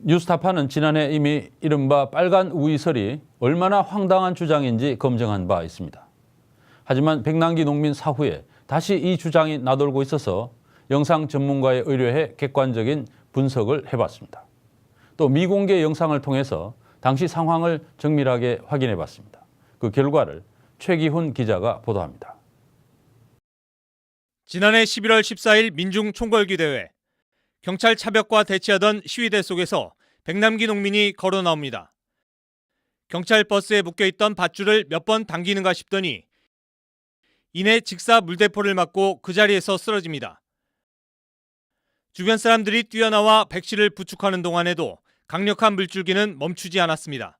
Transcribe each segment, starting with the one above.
뉴스타파는 지난해 이미 이른바 빨간 우이설이 얼마나 황당한 주장인지 검증한 바 있습니다. 하지만 백남기 농민 사후에 다시 이 주장이 나돌고 있어서 영상 전문가에 의뢰해 객관적인 분석을 해봤습니다. 또 미공개 영상을 통해서 당시 상황을 정밀하게 확인해봤습니다. 그 결과를 최기훈 기자가 보도합니다. 지난해 11월 14일 민중총궐기 대회. 경찰 차벽과 대치하던 시위대 속에서 백남기 농민이 걸어 나옵니다. 경찰 버스에 묶여있던 밧줄을 몇 번 당기는가 싶더니 이내 직사 물대포를 맞고 그 자리에서 쓰러집니다. 주변 사람들이 뛰어나와 백 씨를 부축하는 동안에도 강력한 물줄기는 멈추지 않았습니다.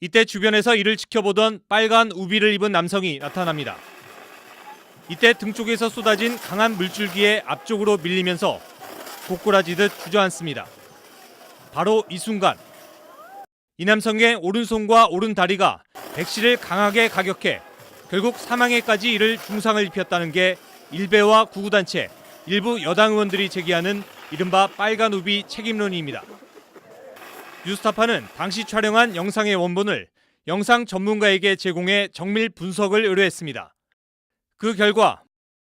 이때 주변에서 이를 지켜보던 빨간 우비를 입은 남성이 나타납니다. 이때 등 쪽에서 쏟아진 강한 물줄기에 앞쪽으로 밀리면서 고꾸라지듯 주저앉습니다. 바로 이 순간 이 남성의 오른손과 오른다리가 백 씨를 강하게 가격해 결국 사망에까지 이를 중상을 입혔다는 게 일베와 구구단체, 일부 여당 의원들이 제기하는 이른바 빨간 우비 책임론입니다. 뉴스타파는 당시 촬영한 영상의 원본을 영상 전문가에게 제공해 정밀 분석을 의뢰했습니다. 그 결과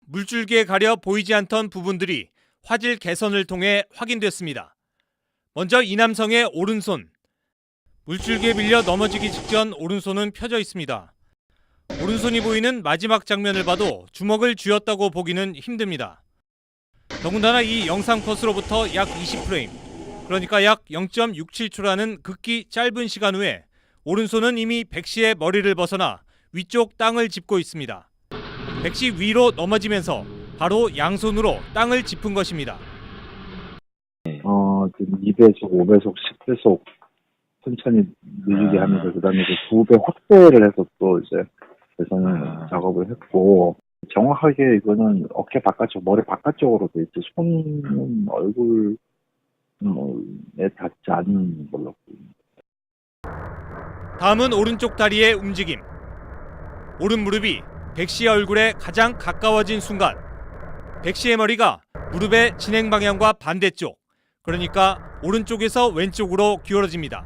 물줄기에 가려 보이지 않던 부분들이 화질 개선을 통해 확인됐습니다. 먼저 이 남성의 오른손. 물줄기에 밀려 넘어지기 직전 오른손은 펴져 있습니다. 오른손이 보이는 마지막 장면을 봐도 주먹을 쥐었다고 보기는 힘듭니다. 더군다나 이 영상 컷으로부터 약 20프레임, 그러니까 약 0.67초라는 극히 짧은 시간 후에 오른손은 이미 백 씨의 머리를 벗어나 위쪽 땅을 짚고 있습니다. 백 씨 위로 넘어지면서 바로 양손으로 땅을 짚은 것입니다. 지금 2배속, 5배속, 10배속 천천히 늘리게 하면서 그다음에 이제 2배 확대를 해서 또 이제 개선 작업을 했고, 정확하게 이거는 어깨 바깥쪽, 머리 바깥쪽으로 돼 있지 손은 얼굴에 닿지 않은 걸로 보입니다. 다음은 오른쪽 다리의 움직임. 오른 무릎이 백 씨의 얼굴에 가장 가까워진 순간 백 씨의 머리가 무릎의 진행 방향과 반대쪽, 그러니까 오른쪽에서 왼쪽으로 기울어집니다.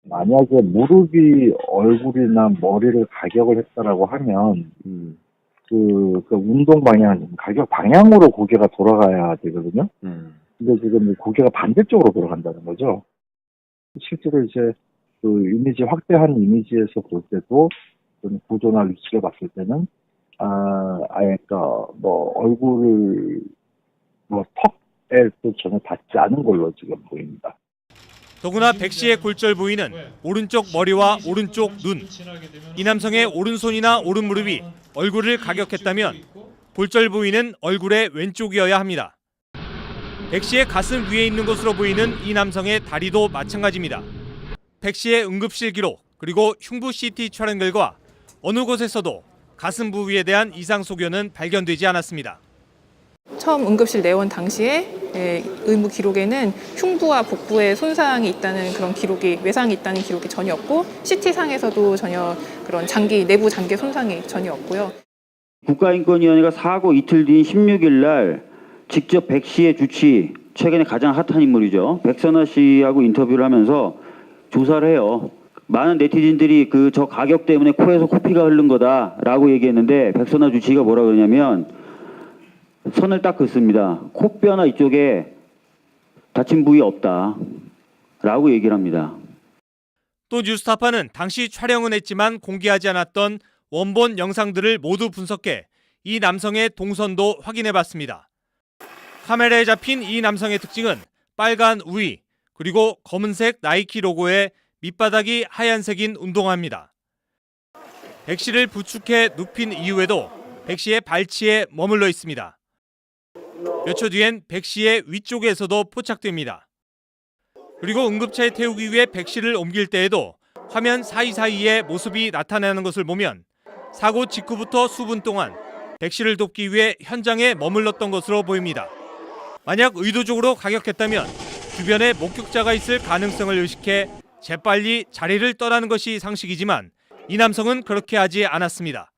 만약에 무릎이 얼굴이나 머리를 가격을 했다라고 하면 그 운동 방향, 가격 방향으로 고개가 돌아가야 되거든요. 근데 지금 고개가 반대쪽으로 돌아간다는 거죠. 실제로 이제 그 이미지 확대한 이미지에서 볼 때도 구조나 위치를 봤을 때는 아예 얼굴을 턱에 또 전혀 닿지 않은 걸로 지금 보입니다. 더구나 백 씨의 골절 부위는 오른쪽 머리와 오른쪽 눈. 이 남성의 오른손이나 오른 무릎이 얼굴을 가격했다면 골절 부위는 얼굴의 왼쪽이어야 합니다. 백 씨의 가슴 위에 있는 것으로 보이는 이 남성의 다리도 마찬가지입니다. 백 씨의 응급실 기록, 그리고 흉부 CT 촬영 결과 어느 곳에서도 가슴 부위에 대한 이상 소견은 발견되지 않았습니다. 처음 응급실 내원 당시에 의무 기록에는 흉부와 복부에 손상이 있다는 그런 기록이, 외상이 있다는 기록이 전혀 없고, CT상에서도 전혀 그런 내부 장기 손상이 전혀 없고요. 국가인권위원회가 사고 이틀 뒤인 16일 날 직접 백 씨의 주치, 최근에 가장 핫한 인물이죠, 백선아 씨하고 인터뷰를 하면서 조사를 해요. 많은 네티즌들이 저 가격 때문에 코에서 코피가 흐른 거다라고 얘기했는데, 백선아 주치가 뭐라 그러냐면 선을 딱 긋습니다. 코뼈나 이쪽에 다친 부위 없다라고 얘기를 합니다. 또 뉴스타파는 당시 촬영은 했지만 공개하지 않았던 원본 영상들을 모두 분석해 이 남성의 동선도 확인해봤습니다. 카메라에 잡힌 이 남성의 특징은 빨간 우위, 그리고 검은색 나이키 로고에 밑바닥이 하얀색인 운동화입니다. 백 씨를 부축해 눕힌 이후에도 백 씨의 발치에 머물러 있습니다. 몇 초 뒤엔 백 씨의 위쪽에서도 포착됩니다. 그리고 응급차에 태우기 위해 백 씨를 옮길 때에도 화면 사이사이에 모습이 나타나는 것을 보면 사고 직후부터 수분 동안 백 씨를 돕기 위해 현장에 머물렀던 것으로 보입니다. 만약 의도적으로 가격했다면 주변에 목격자가 있을 가능성을 의식해 재빨리 자리를 떠나는 것이 상식이지만 이 남성은 그렇게 하지 않았습니다.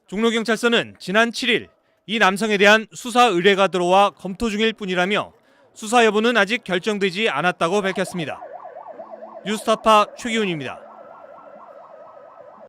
종로경찰서는 지난 7일 이 남성에 대한 수사 의뢰가 들어와 검토 중일 뿐이라며 수사 여부는 아직 결정되지 않았다고 밝혔습니다. 뉴스타파 최기훈입니다.